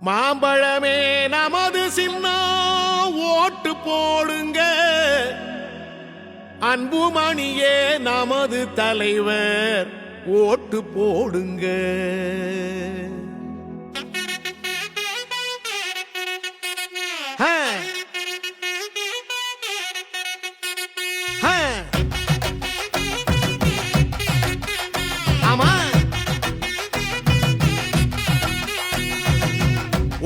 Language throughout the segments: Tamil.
மாம்பழமே நமது சின்னம் ஓட்டு போடுங்க, அன்புமணியே நமது தலைவர் ஓட்டு போடுங்க.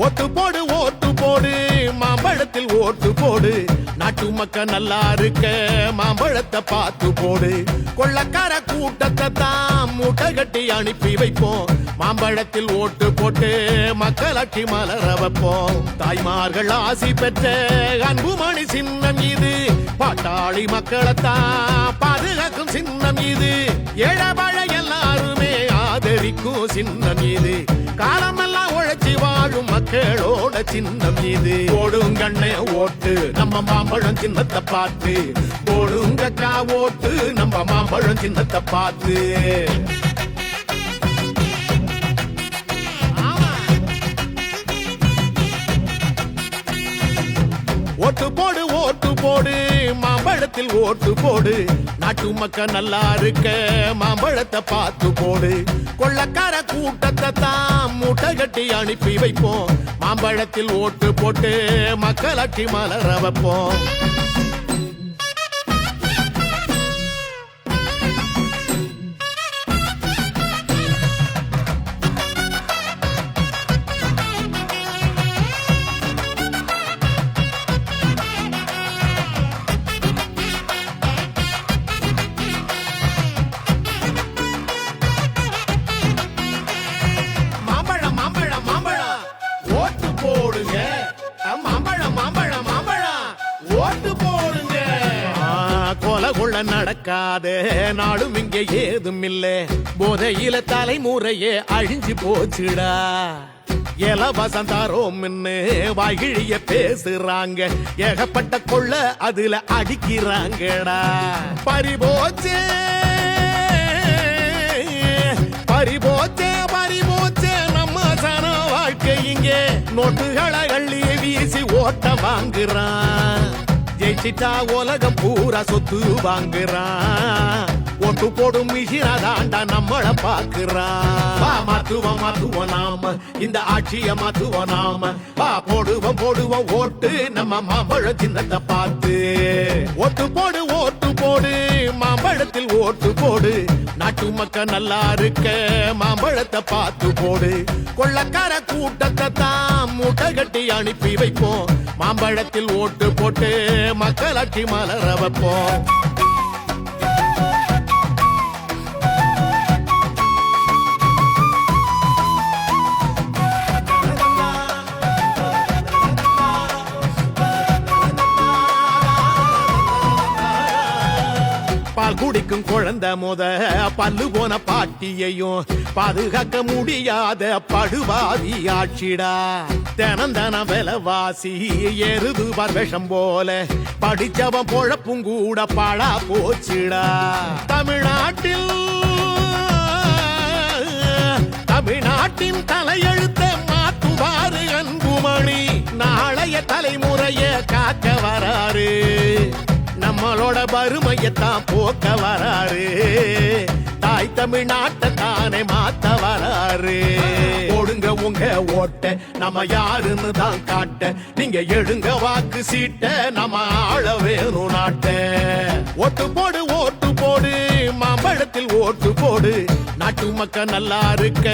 ஓட்டு போடு ஓட்டு போடு மாம்பழத்தில் ஓட்டு போடு, நாட்டு மக்கள் நல்லா இருக்க மாம்பழத்தை பார்த்து போடு. கொள்ளக்கார கூட்டத்தை தான் மூட்டை கட்டி அனுப்பி வைப்போம், மாம்பழத்தில் ஓட்டு போட்டு மக்களாட்சி மலர வைப்போம். தாய்மார்கள் ஆசி பெற்ற அன்புமணி சின்னம் இது, பாட்டாளி மக்களைத்தான் பாதுகாக்கும் சின்னம் இது. ஏழபழ எல்லாருமே ஆதரிக்கும் சின்னம் இது, காலமெல்லாம் உழைச்சி வாழும் மக்களோட சின்னம் இது. போடுங்கண்ணே ஓட்டு நம்ம மாம்பழம் சின்னத்தை பார்த்து, போடுங்கக்கா ஓட்டு நம்ம மாம்பழம் சின்னத்தை பார்த்து. ஓட்டு போடு ஓட்டு போடு மாம்பழத்தில் ஓட்டு போடு, நாட்டு மக்கள் நல்லா இருக்க மாம்பழத்தை பார்த்து போடு. கொள்ளக்கார கூட்டத்தை தான் மூட்டை கட்டி அனுப்பி வைப்போம், மாம்பழத்தில் ஓட்டு போட்டு மக்களாட்சி மலர வைப்போம். கொலை நடக்காத நாடும் இங்க ஏதும் இல்ல, போதையில தலைமுறையே அழிஞ்சு போச்சுடா. இலவசம் தாரோம் வாய்கிழிய பேசுறாங்க, ஏகப்பட்ட கொள்ள அதுல அடிக்கிறாங்கடா. பறிபோச்சே பறிபோச்சே பறிபோச்சே நம்ம சன வாழ்க்கை இங்கே, நோட்டுகளை அள்ளி வீசி ஓட்ட வாங்குறான். ஜெயிச்சிட்டா உலகம் பூரா சொத்து வாங்குறான், ஓட்டு போடும் மிஷினாதாண்டா நம்மள பாக்குறான். மாத்துவோம் மாத்துவோம் நாம இந்த ஆட்சிய மாத்துவோம் நாம, போடுவோம் போடுவோம் ஓட்டு நம்ம மாம்பழ சின்னத்தை பார்த்து. ஓட்டு போடு ஓட்டு போடு மாம்பழத்தில் ஓட்டு போடு, நாட்டு மக்கள் நல்லா இருக்க மாம்பழத்தை பார்த்து போடு. கொள்ளக்கார கூட்டத்தை தான் மூட்டை கட்டி அனுப்பி வைப்போம், மாம்பழத்தில் ஓட்டு போட்டு மக்களாட்சி மலர வைப்போம். பால் குடிக்கும் குழந்தை முத பல்லு போன பாட்டியையும் பாதுகாக்க முடியாத படுவாதி ஆட்சிடா. தினம் தினம் விலைவாசி எருது விஷம் போல, படிச்சவன் பொழப்பும் கூட பாழா போச்சுடா. தமிழ்நாட்டின் தலையெழுத்த மாத்துவாரு அன்புமணி, நாளைய தலைமுறைய காக்க வராரு, நம்மளோட வறுமையத்தான் போக்க வராரு, தாய் தமிழ்நாட்டை தானே மாத்த வராரு. போடுங்க உங்க ஓட்ட நம்ம யாருன்னு தான் காட்ட, நீங்க எழுங்க வாக்கு சீட்ட நம்ம ஆள வேணும் நாட்ட. ஓட்டு போடு ஓட்டு போடு மாம்பழத்தில் ஓட்டு போடு, நாட்டு மக்கள் நல்லா இருக்க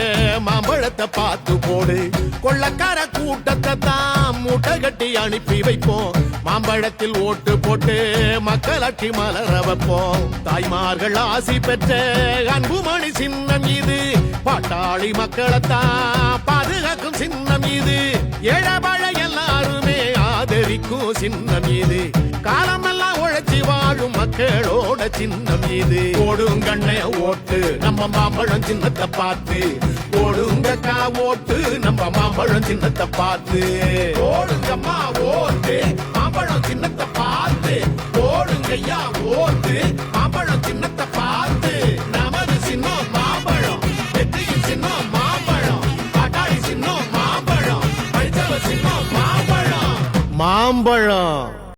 மாம்பழத்தை பார்த்து போடு. கொள்ளக்கார கூட்டத்தை தான் மூட்டை கட்டி அனுப்பி வைப்போம், மாம்பழத்தில் ஓட்டு போட்டு மக்களாட்சி மலர வைப்போம். தாய்மார்கள் ஆசி பெற்ற அன்புமணி சின்னம் இது, பாட்டாளி மக்களைத்தான் பாதுகாக்கும் சின்னம் இது. ஏழபழ எல்லாருமே ஆதரிக்கும் சின்னம் இது, காலமெல்லாம் உழைச்சி வாழும் மக்களோட சின்னம் இது. போடுங்கண்ணே ஓட்டு நம்ம மாம்பழம் சின்னத்தை பார்த்து, போடுங்கக்கா ஓட்டு நம்ம மாம்பழம் சின்னத்தை பார்த்து. போடுங்கம்மா ஓட்டு மாம்பழம் சின்னத்தை பார்த்து, போடுங்கய்யா ஓட்டு மாம்பழம் சின்னத்தை பார்த்து. நமது சின்னம் மாம்பழம், வெற்றியின் சின்னம் மாம்பழம், பாட்டாளி சின்னம் மாம்பழம். மாம்பழம்